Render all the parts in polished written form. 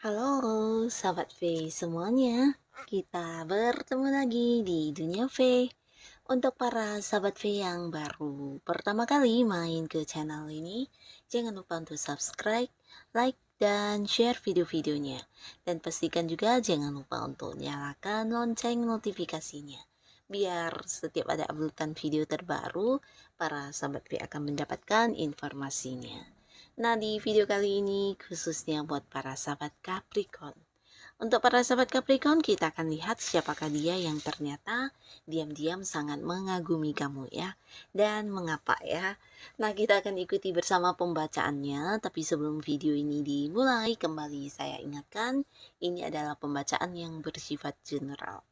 Halo, sahabat V semuanya. Kita bertemu lagi di Dunia V. Untuk para sahabat V yang baru pertama kali main ke channel ini, jangan lupa untuk subscribe, like, dan share video-videonya. Dan pastikan juga jangan lupa untuk nyalakan lonceng notifikasinya. Biar setiap ada uploadan video terbaru, para sahabat V akan mendapatkan informasinya. Nah, di video kali ini khususnya buat para sahabat Capricorn. Untuk para sahabat Capricorn, kita akan lihat siapakah dia yang ternyata diam-diam sangat mengagumi kamu ya. Dan mengapa ya? Nah, kita akan ikuti bersama pembacaannya. Tapi sebelum video ini dimulai, kembali saya ingatkan, ini adalah pembacaan yang bersifat general.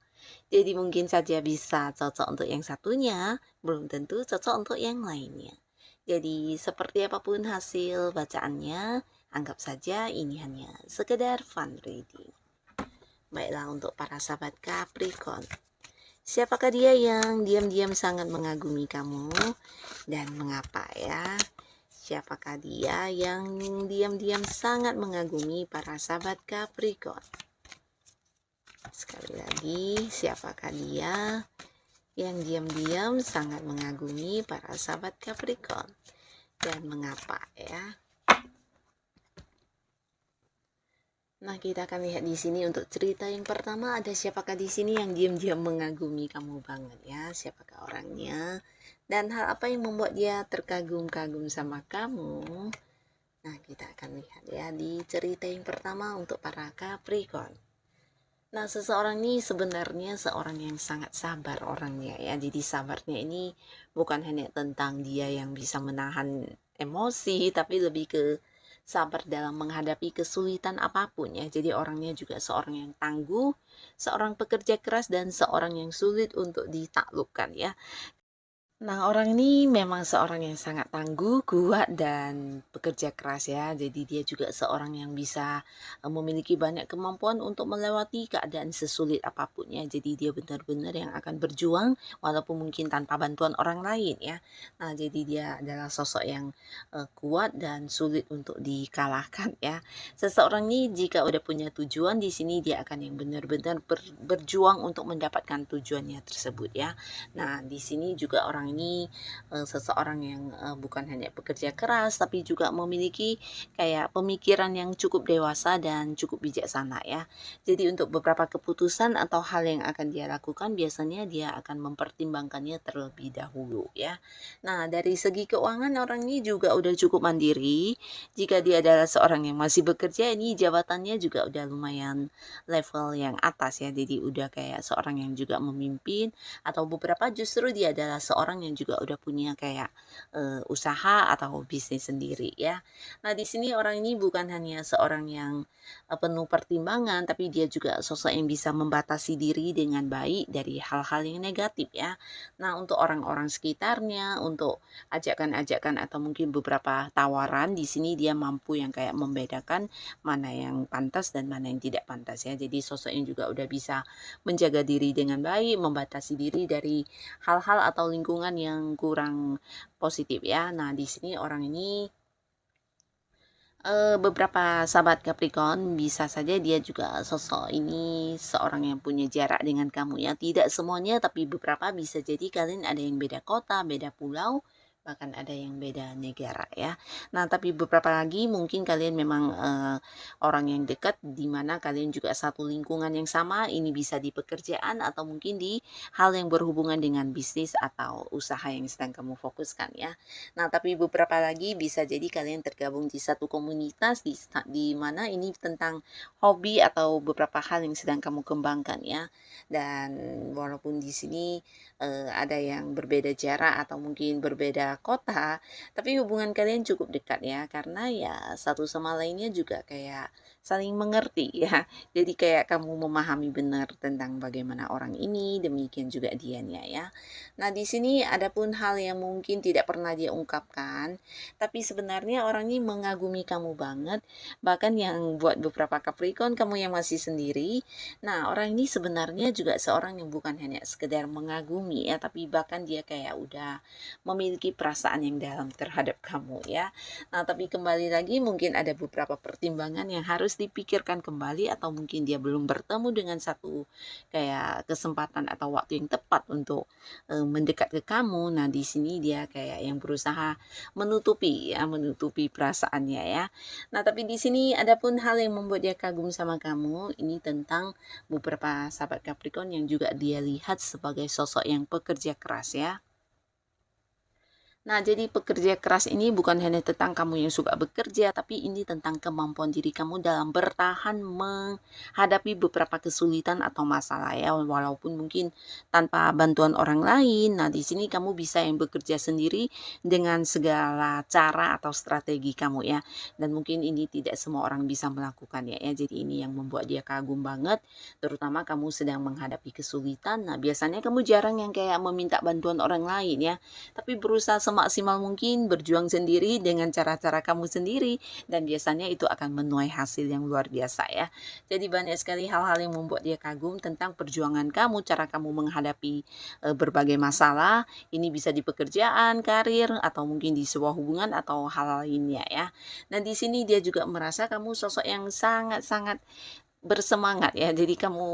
Jadi mungkin saja bisa cocok untuk yang satunya, belum tentu cocok untuk yang lainnya. Jadi seperti apapun hasil bacaannya, anggap saja ini hanya sekedar fun reading. Baiklah, untuk para sahabat Capricorn, siapakah dia yang diam-diam sangat mengagumi kamu dan mengapa ya? Siapakah dia yang diam-diam sangat mengagumi para sahabat Capricorn? Sekali lagi, siapakah dia yang diam-diam sangat mengagumi para sahabat Capricorn dan mengapa ya? Nah, kita akan lihat di sini untuk cerita yang pertama, ada siapakah di sini yang diam-diam mengagumi kamu banget ya? Siapakah orangnya? Dan hal apa yang membuat dia terkagum-kagum sama kamu? Nah, kita akan lihat ya di cerita yang pertama untuk para Capricorn. Nah, seseorang ini sebenarnya seorang yang sangat sabar orangnya ya. Jadi sabarnya ini bukan hanya tentang dia yang bisa menahan emosi, tapi lebih ke sabar dalam menghadapi kesulitan apapun ya. Jadi orangnya juga seorang yang tangguh, seorang pekerja keras, dan seorang yang sulit untuk ditaklukkan ya. Nah, orang ini memang seorang yang sangat tangguh, kuat, dan pekerja keras ya. Jadi dia juga seorang yang bisa memiliki banyak kemampuan untuk melewati keadaan sesulit apapun ya. Jadi dia benar-benar yang akan berjuang walaupun mungkin tanpa bantuan orang lain ya. Nah, jadi dia adalah sosok yang kuat dan sulit untuk dikalahkan ya. Seseorang ini jika udah punya tujuan di sini dia akan yang benar-benar berjuang untuk mendapatkan tujuannya tersebut ya. Nah, di sini juga orang ini seseorang yang bukan hanya bekerja keras tapi juga memiliki kayak pemikiran yang cukup dewasa dan cukup bijaksana ya. Jadi untuk beberapa keputusan atau hal yang akan dia lakukan biasanya dia akan mempertimbangkannya terlebih dahulu ya. Nah, dari segi keuangan orang ini juga udah cukup mandiri. Jika dia adalah seorang yang masih bekerja, ini jabatannya juga udah lumayan level yang atas ya. Jadi udah kayak seorang yang juga memimpin, atau beberapa justru dia adalah seorang yang juga udah punya kayak usaha atau bisnis sendiri ya. Nah, di sini orang ini bukan hanya seorang yang penuh pertimbangan, tapi dia juga sosok yang bisa membatasi diri dengan baik dari hal-hal yang negatif ya. Nah, untuk orang-orang sekitarnya, untuk ajakan-ajakan atau mungkin beberapa tawaran, di sini dia mampu yang kayak membedakan mana yang pantas dan mana yang tidak pantas ya. Jadi sosok yang juga udah bisa menjaga diri dengan baik, membatasi diri dari hal-hal atau lingkungan yang kurang positif ya. Nah, di sini orang ini beberapa sahabat Capricorn bisa saja dia juga sosok ini seorang yang punya jarak dengan kamu ya. Tidak semuanya tapi beberapa bisa jadi kalian ada yang beda kota, beda pulau, bahkan ada yang beda negara ya. Nah, tapi beberapa lagi mungkin kalian memang orang yang dekat di mana kalian juga satu lingkungan yang sama, ini bisa di pekerjaan atau mungkin di hal yang berhubungan dengan bisnis atau usaha yang sedang kamu fokuskan ya. Nah, tapi beberapa lagi bisa jadi kalian tergabung di satu komunitas di mana ini tentang hobi atau beberapa hal yang sedang kamu kembangkan ya. Dan walaupun di sini ada yang berbeda jarak atau mungkin berbeda kota, tapi hubungan kalian cukup dekat ya karena ya satu sama lainnya juga kayak saling mengerti ya. Jadi kayak kamu memahami benar tentang bagaimana orang ini, demikian juga dianya ya. Nah, di sini ada pun hal yang mungkin tidak pernah dia ungkapkan, tapi sebenarnya orang ini mengagumi kamu banget. Bahkan yang buat beberapa Capricorn, kamu yang masih sendiri. Nah, orang ini sebenarnya juga seorang yang bukan hanya sekedar mengagumi ya, tapi bahkan dia kayak udah memiliki perasaan yang dalam terhadap kamu ya. Nah, tapi kembali lagi mungkin ada beberapa pertimbangan yang harus harus dipikirkan kembali atau mungkin dia belum bertemu dengan satu kayak kesempatan atau waktu yang tepat untuk mendekat ke kamu. Nah, di sini dia kayak yang berusaha menutupi ya, menutupi perasaannya ya. Nah, tapi di sini ada pun hal yang membuat dia kagum sama kamu, ini tentang beberapa sahabat Capricorn yang juga dia lihat sebagai sosok yang pekerja keras ya. Nah, jadi pekerja keras ini bukan hanya tentang kamu yang suka bekerja, tapi ini tentang kemampuan diri kamu dalam bertahan menghadapi beberapa kesulitan atau masalah ya, walaupun mungkin tanpa bantuan orang lain. Nah, di sini kamu bisa yang bekerja sendiri dengan segala cara atau strategi kamu ya. Dan mungkin ini tidak semua orang bisa melakukan ya. Jadi ini yang membuat dia kagum banget, terutama kamu sedang menghadapi kesulitan. Nah, biasanya kamu jarang yang kayak meminta bantuan orang lain ya, tapi berusaha semaksimal mungkin berjuang sendiri dengan cara-cara kamu sendiri, dan biasanya itu akan menuai hasil yang luar biasa ya. Jadi banyak sekali hal-hal yang membuat dia kagum tentang perjuangan kamu, cara kamu menghadapi berbagai masalah. Ini bisa di pekerjaan, karir, atau mungkin di sebuah hubungan atau hal lainnya ya. Dan di sini dia juga merasa kamu sosok yang sangat-sangat bersemangat ya. Jadi kamu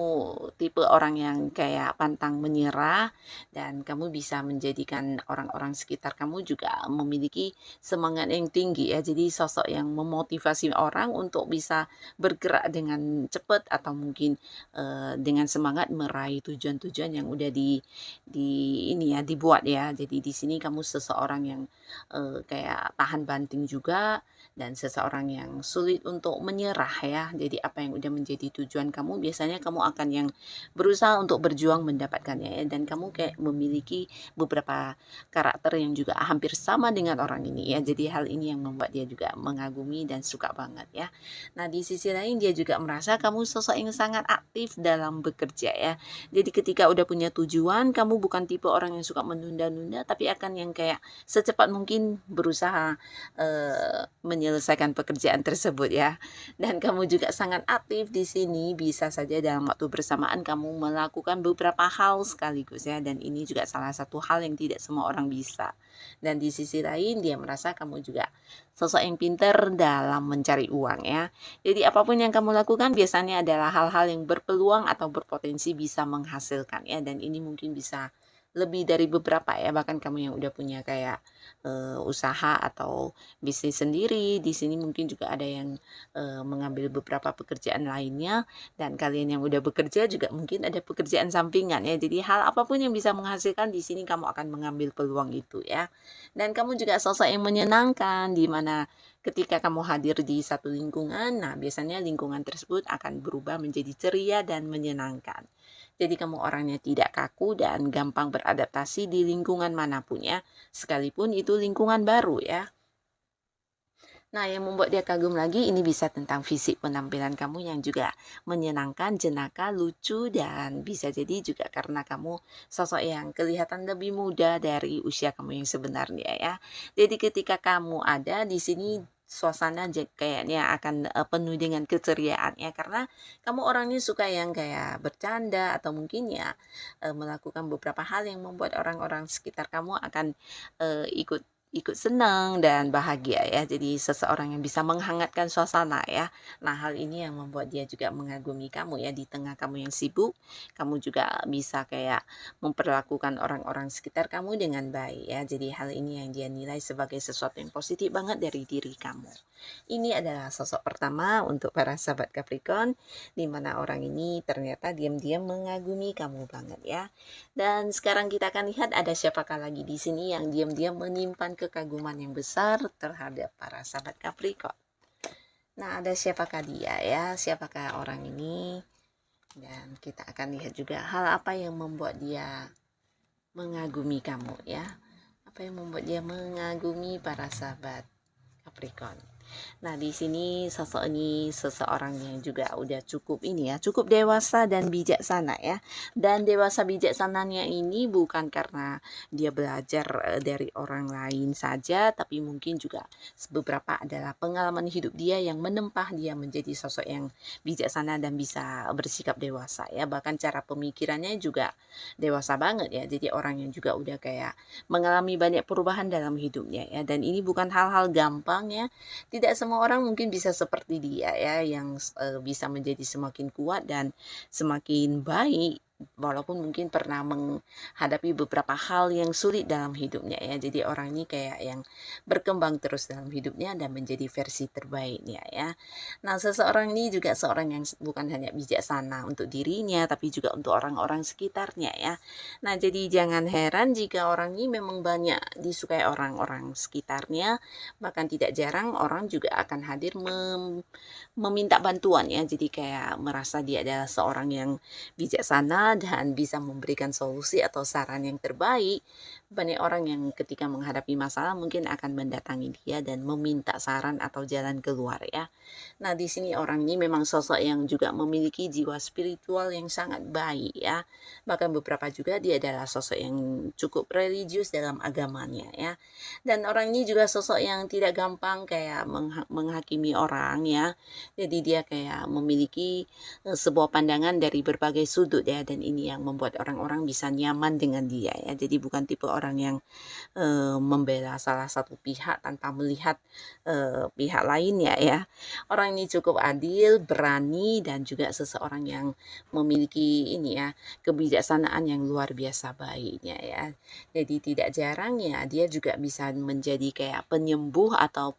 tipe orang yang kayak pantang menyerah, dan kamu bisa menjadikan orang-orang sekitar kamu juga memiliki semangat yang tinggi ya. Jadi sosok yang memotivasi orang untuk bisa bergerak dengan cepat atau mungkin dengan semangat meraih tujuan-tujuan yang udah di ini ya, dibuat ya. Jadi di sini kamu seseorang yang kayak tahan banting juga, dan seseorang yang sulit untuk menyerah ya. Jadi apa yang udah menjadi tujuan kamu, biasanya kamu akan yang berusaha untuk berjuang mendapatkannya ya. Dan kamu kayak memiliki beberapa karakter yang juga hampir sama dengan orang ini ya. Jadi hal ini yang membuat dia juga mengagumi dan suka banget ya. Nah, di sisi lain dia juga merasa kamu sosok yang sangat aktif dalam bekerja ya. Jadi ketika udah punya tujuan, kamu bukan tipe orang yang suka menunda-nunda, tapi akan yang kayak secepat mungkin berusaha menyelesaikan pekerjaan tersebut ya. Dan kamu juga sangat aktif di sini, bisa saja dalam waktu bersamaan kamu melakukan beberapa hal sekaligus ya, dan ini juga salah satu hal yang tidak semua orang bisa. Dan di sisi lain dia merasa kamu juga sosok yang pintar dalam mencari uang ya. Jadi apapun yang kamu lakukan biasanya adalah hal-hal yang berpeluang atau berpotensi bisa menghasilkan ya, dan ini mungkin bisa lebih dari beberapa ya, bahkan kamu yang udah punya kayak usaha atau bisnis sendiri. Di sini mungkin juga ada yang mengambil beberapa pekerjaan lainnya, dan kalian yang udah bekerja juga mungkin ada pekerjaan sampingan ya. Jadi hal apapun yang bisa menghasilkan, di sini kamu akan mengambil peluang itu ya. Dan kamu juga sosok yang menyenangkan, di mana ketika kamu hadir di satu lingkungan, nah biasanya lingkungan tersebut akan berubah menjadi ceria dan menyenangkan. Jadi kamu orangnya tidak kaku dan gampang beradaptasi di lingkungan manapun ya, sekalipun itu lingkungan baru ya. Nah, yang membuat dia kagum lagi ini bisa tentang fisik penampilan kamu yang juga menyenangkan, jenaka, lucu, dan bisa jadi juga karena kamu sosok yang kelihatan lebih muda dari usia kamu yang sebenarnya ya. Jadi ketika kamu ada di sini, suasana kayaknya akan penuh dengan keceriaan ya, karena kamu orangnya suka yang kayak bercanda atau mungkin ya melakukan beberapa hal yang membuat orang-orang sekitar kamu akan ikut ikut senang dan bahagia ya. Jadi seseorang yang bisa menghangatkan suasana ya. Nah, hal ini yang membuat dia juga mengagumi kamu ya. Di tengah kamu yang sibuk, kamu juga bisa kayak memperlakukan orang-orang sekitar kamu dengan baik ya. Jadi hal ini yang dia nilai sebagai sesuatu yang positif banget dari diri kamu. Ini adalah sosok pertama untuk para sahabat Capricorn, di mana orang ini ternyata diam-diam mengagumi kamu banget ya. Dan sekarang kita akan lihat ada siapakah lagi di sini yang diam-diam menyimpan kekaguman yang besar terhadap para sahabat Capricorn. Nah, ada siapakah dia ya? Siapakah orang ini? Dan kita akan lihat juga hal apa yang membuat dia mengagumi kamu ya. Apa yang membuat dia mengagumi para sahabat Capricorn. Nah, di sini sosok ini seseorang yang juga udah cukup ini ya, cukup dewasa dan bijaksana ya. Dan dewasa bijaksananya ini bukan karena dia belajar dari orang lain saja, tapi mungkin juga beberapa adalah pengalaman hidup dia yang menempa dia menjadi sosok yang bijaksana dan bisa bersikap dewasa ya. Bahkan cara pemikirannya juga dewasa banget ya. Jadi orang yang juga udah kayak mengalami banyak perubahan dalam hidupnya ya. Dan ini bukan hal-hal gampang ya. tidak semua orang mungkin bisa seperti dia ya, yang bisa menjadi semakin kuat dan semakin baik, walaupun mungkin pernah menghadapi beberapa hal yang sulit dalam hidupnya ya. Jadi orang ini kayak yang berkembang terus dalam hidupnya dan menjadi versi terbaiknya ya. Nah, seseorang ini juga seorang yang bukan hanya bijaksana untuk dirinya, tapi juga untuk orang-orang sekitarnya ya. Nah, jadi jangan heran jika orang ini memang banyak disukai orang-orang sekitarnya, bahkan tidak jarang orang juga akan hadir meminta bantuan ya. Jadi kayak merasa dia adalah seorang yang bijaksana dan bisa memberikan solusi atau saran yang terbaik. Banyak orang yang ketika menghadapi masalah mungkin akan mendatangi dia dan meminta saran atau jalan keluar ya. Nah, di sini orang ini memang sosok yang juga memiliki jiwa spiritual yang sangat baik ya. Bahkan beberapa juga dia adalah sosok yang cukup religius dalam agamanya ya. Dan orang ini juga sosok yang tidak gampang kayak menghakimi orang ya. Jadi dia kayak memiliki sebuah pandangan dari berbagai sudut ya, dan ini yang membuat orang-orang bisa nyaman dengan dia ya. Jadi bukan tipe orang yang membela salah satu pihak tanpa melihat pihak lainnya ya. Orang ini cukup adil, berani, dan juga seseorang yang memiliki ini ya, kebijaksanaan yang luar biasa baiknya ya. Jadi tidak jarang ya dia juga bisa menjadi kayak penyembuh atau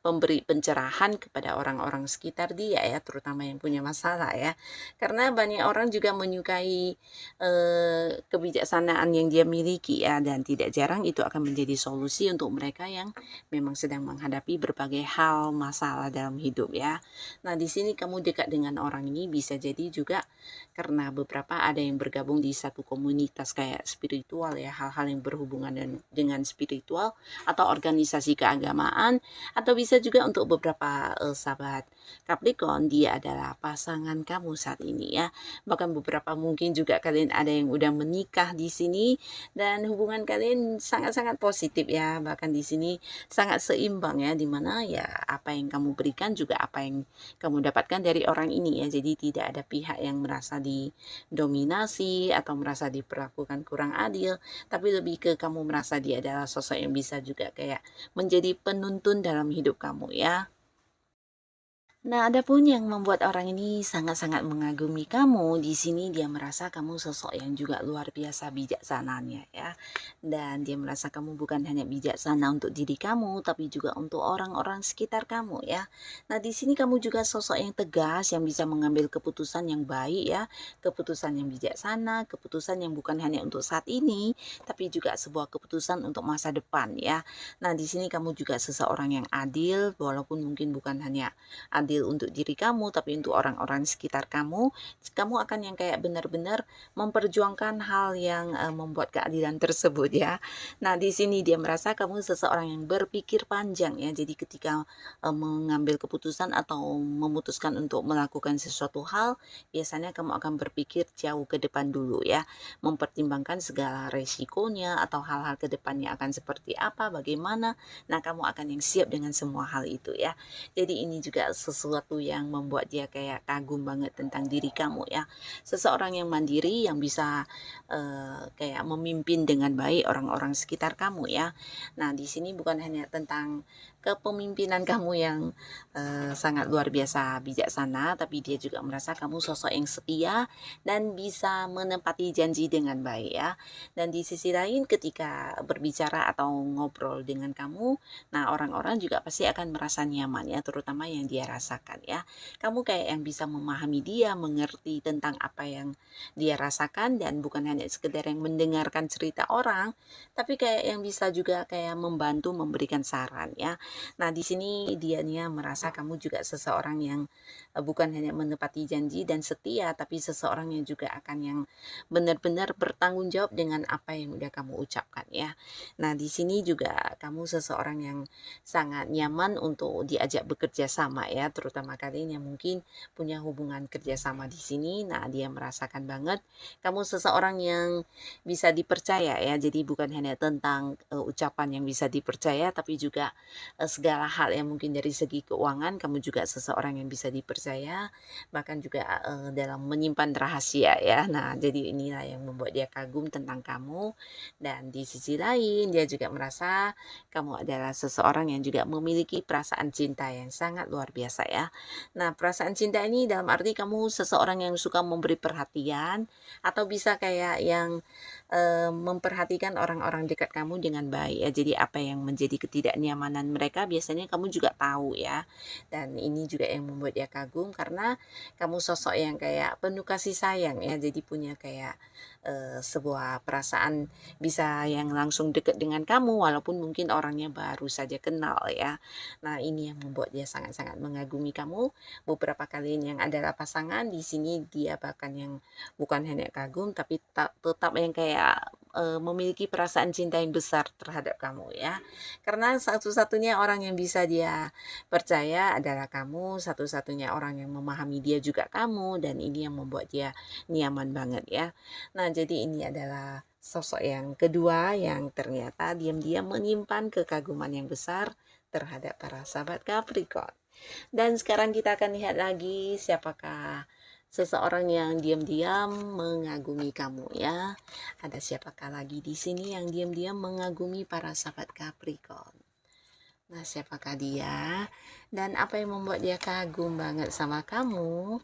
memberi pencerahan kepada orang-orang sekitar dia ya, terutama yang punya masalah ya. Karena banyak orang juga menyukai kebijaksanaan yang dia miliki ya, dan tidak jarang itu akan menjadi solusi untuk mereka yang memang sedang menghadapi berbagai hal masalah dalam hidup ya. Nah, di sini kamu dekat dengan orang ini bisa jadi juga karena beberapa ada yang bergabung di satu komunitas kayak spiritual ya, hal-hal yang berhubungan dengan spiritual atau organisasi keagamaan, atau bisa juga untuk beberapa sahabat Capricorn, dia adalah pasangan kamu saat ini ya. Bahkan beberapa mungkin juga kalian ada yang udah menikah di sini dan hubungan kalian sangat-sangat positif ya. Bahkan di sini sangat seimbang ya, dimana ya apa yang kamu berikan juga apa yang kamu dapatkan dari orang ini ya. Jadi tidak ada pihak yang merasa didominasi atau merasa diperlakukan kurang adil, tapi lebih ke kamu merasa dia adalah sosok yang bisa juga kayak menjadi penuntun dalam hidup kamu ya. Nah, adapun yang membuat orang ini sangat-sangat mengagumi kamu, di sini dia merasa kamu sosok yang juga luar biasa bijaksananya ya. Dan dia merasa kamu bukan hanya bijaksana untuk diri kamu, tapi juga untuk orang-orang sekitar kamu ya. Nah, di sini kamu juga sosok yang tegas, yang bisa mengambil keputusan yang baik ya, keputusan yang bijaksana, keputusan yang bukan hanya untuk saat ini, tapi juga sebuah keputusan untuk masa depan ya. Nah, di sini kamu juga seseorang yang adil, walaupun mungkin bukan hanya adil untuk diri kamu, tapi untuk orang-orang sekitar kamu. Kamu akan yang kayak benar-benar memperjuangkan hal yang membuat keadilan tersebut ya. Nah, di sini dia merasa kamu seseorang yang berpikir panjang ya. Jadi ketika mengambil keputusan atau memutuskan untuk melakukan sesuatu hal, biasanya kamu akan berpikir jauh ke depan dulu ya, mempertimbangkan segala resikonya atau hal-hal ke depannya akan seperti apa, bagaimana. Nah, kamu akan yang siap dengan semua hal itu ya. Jadi ini juga sesuatu yang membuat dia kayak kagum banget tentang diri kamu ya. Seseorang yang mandiri yang bisa kayak memimpin dengan baik orang-orang sekitar kamu ya. Nah, di sini bukan hanya tentang kepemimpinan kamu yang sangat luar biasa bijaksana, tapi dia juga merasa kamu sosok yang setia dan bisa menepati janji dengan baik ya. Dan di sisi lain ketika berbicara atau ngobrol dengan kamu, nah orang-orang juga pasti akan merasa nyaman ya, terutama yang dia rasakan ya. Kamu kayak yang bisa memahami dia, mengerti tentang apa yang dia rasakan, dan bukan hanya sekedar yang mendengarkan cerita orang, tapi kayak yang bisa juga kayak membantu memberikan saran ya. Nah, di sini dianya merasa kamu juga seseorang yang bukan hanya menepati janji dan setia, tapi seseorang yang juga akan yang benar-benar bertanggung jawab dengan apa yang udah kamu ucapkan ya. Nah, di sini juga kamu seseorang yang sangat nyaman untuk diajak bekerja sama ya, terutama kalian yang mungkin punya hubungan kerjasama di sini. Nah, dia merasakan banget kamu seseorang yang bisa dipercaya ya. Jadi bukan hanya tentang ucapan yang bisa dipercaya, tapi juga segala hal yang mungkin dari segi keuangan, kamu juga seseorang yang bisa dipercaya, bahkan juga, dalam menyimpan rahasia ya. Nah, jadi inilah yang membuat dia kagum tentang kamu, dan di sisi lain dia juga merasa kamu adalah seseorang yang juga memiliki perasaan cinta yang sangat luar biasa ya. Nah, perasaan cinta ini dalam arti kamu seseorang yang suka memberi perhatian, atau bisa kayak yang memperhatikan orang-orang dekat kamu dengan baik ya. Jadi apa yang menjadi ketidaknyamanan mereka biasanya kamu juga tahu ya. Dan ini juga yang membuat dia kagum karena kamu sosok yang kayak penuh kasih sayang ya. Jadi punya kayak sebuah perasaan bisa yang langsung dekat dengan kamu walaupun mungkin orangnya baru saja kenal ya. Nah, ini yang membuat dia sangat-sangat mengagumi kamu. Beberapa kalian yang adalah pasangan di sini dia bahkan yang bukan hanya kagum tapi tetap yang kayak memiliki perasaan cinta yang besar terhadap kamu ya. Karena satu-satunya orang yang bisa dia percaya adalah kamu, satu-satunya orang yang memahami dia juga kamu, dan ini yang membuat dia nyaman banget ya. Nah, jadi ini adalah sosok yang kedua yang ternyata diam-diam menyimpan kekaguman yang besar terhadap para sahabat Capricorn. Dan sekarang kita akan lihat lagi siapakah seseorang yang diam-diam mengagumi kamu ya. Ada siapakah lagi di sini yang diam-diam mengagumi para sahabat Capricorn? Nah, siapakah dia? Dan apa yang membuat dia kagum banget sama kamu?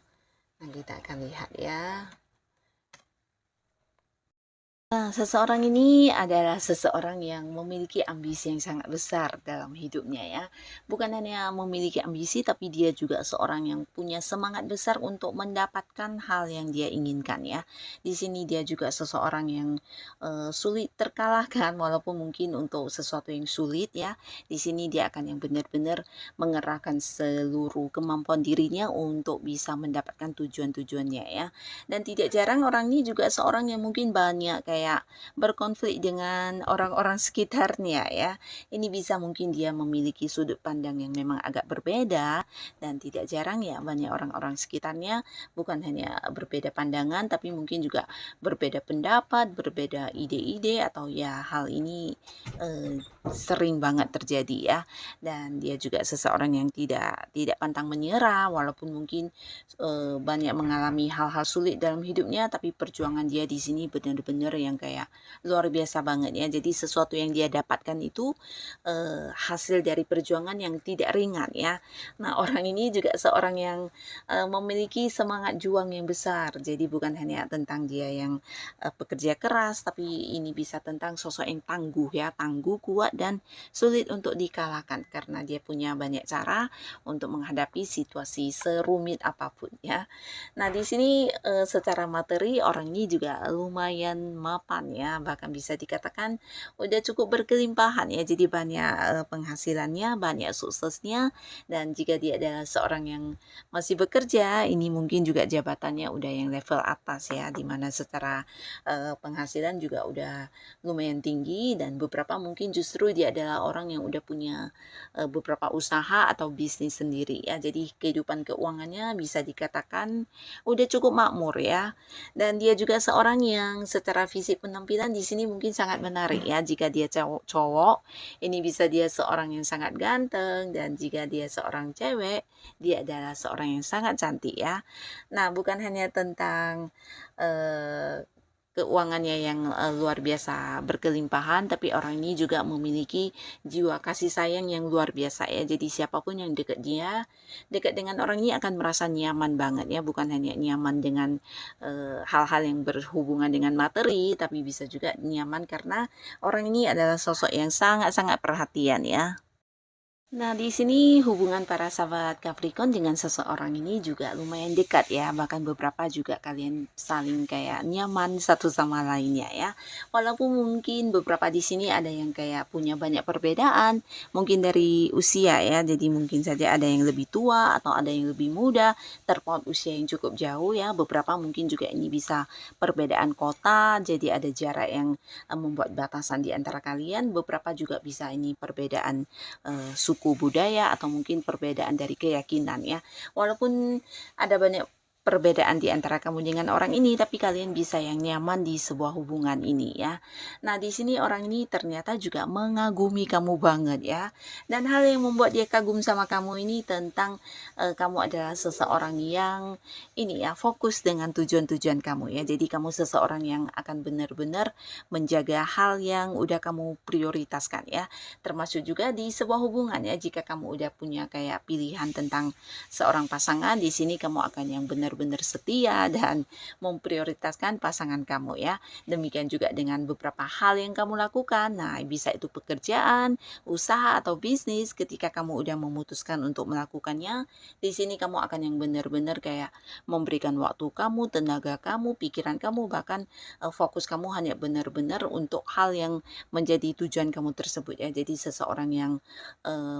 Nah, kita akan lihat ya. Nah, seseorang ini adalah seseorang yang memiliki ambisi yang sangat besar dalam hidupnya ya. Bukan hanya memiliki ambisi, tapi dia juga seorang yang punya semangat besar untuk mendapatkan hal yang dia inginkan ya. Di sini dia juga seseorang yang sulit terkalahkan, walaupun mungkin untuk sesuatu yang sulit ya. Di sini dia akan yang benar-benar mengerahkan seluruh kemampuan dirinya untuk bisa mendapatkan tujuan-tujuannya ya. Dan tidak jarang orang ini juga seorang yang mungkin banyak kayak berkonflik dengan orang-orang sekitarnya ya. Ini bisa mungkin dia memiliki sudut pandang yang memang agak berbeda, dan tidak jarang ya banyak orang-orang sekitarnya bukan hanya berbeda pandangan tapi mungkin juga berbeda pendapat, berbeda ide-ide, atau ya hal ini sering banget terjadi ya. Dan dia juga seseorang yang tidak pantang menyerah walaupun mungkin banyak mengalami hal-hal sulit dalam hidupnya, tapi perjuangan dia di sini benar-benar yang kayak luar biasa banget ya. Jadi sesuatu yang dia dapatkan itu hasil dari perjuangan yang tidak ringan ya. Nah, orang ini juga seorang yang memiliki semangat juang yang besar. Jadi bukan hanya tentang dia yang pekerja keras, tapi ini bisa tentang sosok yang tangguh ya, tangguh, kuat, dan sulit untuk dikalahkan karena dia punya banyak cara untuk menghadapi situasi serumit apapun ya. Nah, di sini secara materi orang ini juga lumayan mapan ya, bahkan bisa dikatakan udah cukup berkelimpahan ya. Jadi banyak penghasilannya, banyak suksesnya, dan jika dia adalah seorang yang masih bekerja, ini mungkin juga jabatannya udah yang level atas ya, dimana secara penghasilan juga udah lumayan tinggi, dan beberapa mungkin justru dia adalah orang yang udah punya beberapa usaha atau bisnis sendiri ya. Jadi kehidupan keuangannya bisa dikatakan udah cukup makmur ya. Dan dia juga seorang yang secara fisik penampilan di sini mungkin sangat menarik ya. Jika dia cowok, ini bisa dia seorang yang sangat ganteng, dan jika dia seorang cewek, dia adalah seorang yang sangat cantik ya. Nah, bukan hanya tentang keuangannya yang luar biasa berkelimpahan, tapi orang ini juga memiliki jiwa kasih sayang yang luar biasa ya. Jadi siapapun yang dekat dia, dekat dengan orang ini akan merasa nyaman banget ya. Bukan hanya nyaman dengan hal-hal yang berhubungan dengan materi, tapi bisa juga nyaman karena orang ini adalah sosok yang sangat-sangat perhatian ya. Nah, di sini hubungan para sahabat Capricorn dengan seseorang ini juga lumayan dekat ya. Bahkan beberapa juga kalian saling kayak nyaman satu sama lainnya ya. Walaupun mungkin beberapa di sini ada yang kayak punya banyak perbedaan, mungkin dari usia ya. Jadi mungkin saja ada yang lebih tua atau ada yang lebih muda, terpaut usia yang cukup jauh ya. Beberapa mungkin juga ini bisa perbedaan kota, jadi ada jarak yang membuat batasan di antara kalian. Beberapa juga bisa ini perbedaan suku budaya atau mungkin perbedaan dari keyakinan ya. Walaupun ada banyak perbedaan di antara kamu dengan orang ini, tapi kalian bisa yang nyaman di sebuah hubungan ini ya. Nah, di sini orang ini ternyata juga mengagumi kamu banget ya. Dan hal yang membuat dia kagum sama kamu ini tentang kamu adalah seseorang yang ini ya, fokus dengan tujuan-tujuan kamu ya. Jadi kamu seseorang yang akan benar-benar menjaga hal yang udah kamu prioritaskan ya. Termasuk juga di sebuah hubungan ya, jika kamu udah punya kayak pilihan tentang seorang pasangan, di sini kamu akan yang benar-benar setia dan memprioritaskan pasangan kamu ya. Demikian juga dengan beberapa hal yang kamu lakukan. Nah, bisa itu pekerjaan, usaha atau bisnis. Ketika kamu udah memutuskan untuk melakukannya, di sini kamu akan yang benar-benar kayak memberikan waktu kamu, tenaga kamu, pikiran kamu, bahkan fokus kamu hanya benar-benar untuk hal yang menjadi tujuan kamu tersebut ya. Jadi seseorang yang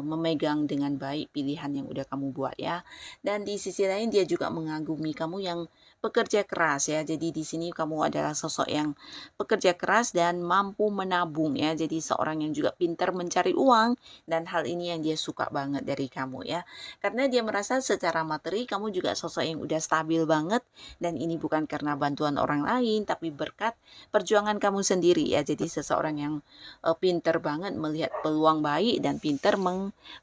memegang dengan baik pilihan yang udah kamu buat ya. Dan di sisi lain dia juga mengagumi kamu yang pekerja keras ya. Jadi di sini kamu adalah sosok yang pekerja keras dan mampu menabung ya. Jadi seorang yang juga pintar mencari uang, dan hal ini yang dia suka banget dari kamu ya. Karena dia merasa secara materi kamu juga sosok yang udah stabil banget, dan ini bukan karena bantuan orang lain tapi berkat perjuangan kamu sendiri ya. Jadi seseorang yang pintar banget melihat peluang baik dan pintar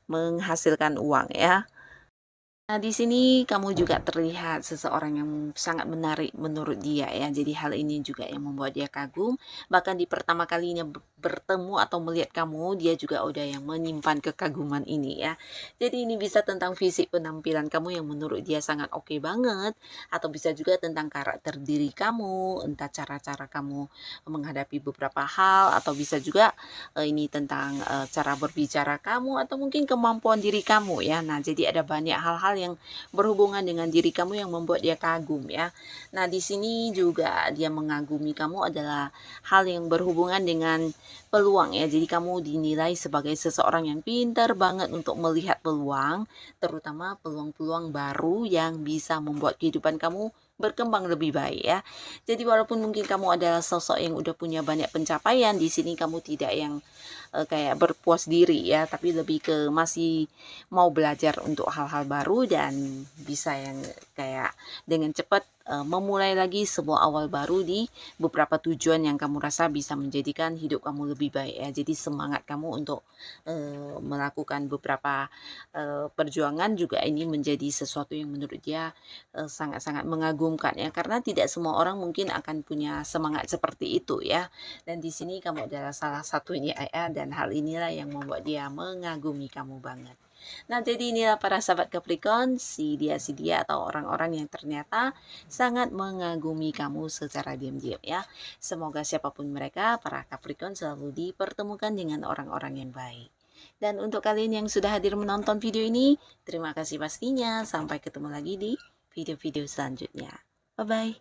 menghasilkan uang ya. Nah, di sini kamu juga terlihat seseorang yang sangat menarik menurut dia ya. Jadi hal ini juga yang membuat dia kagum. Bahkan di pertama kalinya bertemu atau melihat kamu, dia juga udah yang menyimpan kekaguman ini ya. Jadi ini bisa tentang fisik penampilan kamu yang menurut dia sangat oke banget, atau bisa juga tentang karakter diri kamu, entah cara-cara kamu menghadapi beberapa hal, atau bisa juga ini tentang cara berbicara kamu, atau mungkin kemampuan diri kamu ya. Nah, jadi ada banyak hal-hal yang berhubungan dengan diri kamu yang membuat dia kagum ya. Nah, di sini juga dia mengagumi kamu adalah hal yang berhubungan dengan peluang ya. Jadi kamu dinilai sebagai seseorang yang pintar banget untuk melihat peluang, terutama peluang-peluang baru yang bisa membuat kehidupan kamu berkembang lebih baik ya. Jadi walaupun mungkin kamu adalah sosok yang udah punya banyak pencapaian, di sini kamu tidak yang kayak berpuas diri ya, tapi lebih ke masih mau belajar untuk hal-hal baru, dan bisa yang kayak dengan cepat memulai lagi sebuah awal baru di beberapa tujuan yang kamu rasa bisa menjadikan hidup kamu lebih baik ya. Jadi semangat kamu untuk melakukan beberapa perjuangan juga ini menjadi sesuatu yang menurut dia sangat-sangat mengagumkan ya, karena tidak semua orang mungkin akan punya semangat seperti itu ya. Dan di sini kamu adalah salah satunya ya, dan hal inilah yang membuat dia mengagumi kamu banget. Nah, jadi inilah para sahabat Capricorn, si dia atau orang-orang yang ternyata sangat mengagumi kamu secara diam-diam ya. Semoga siapapun mereka, para Capricorn selalu dipertemukan dengan orang-orang yang baik. Dan untuk kalian yang sudah hadir menonton video ini, terima kasih pastinya. Sampai ketemu lagi di video-video selanjutnya. Bye-bye.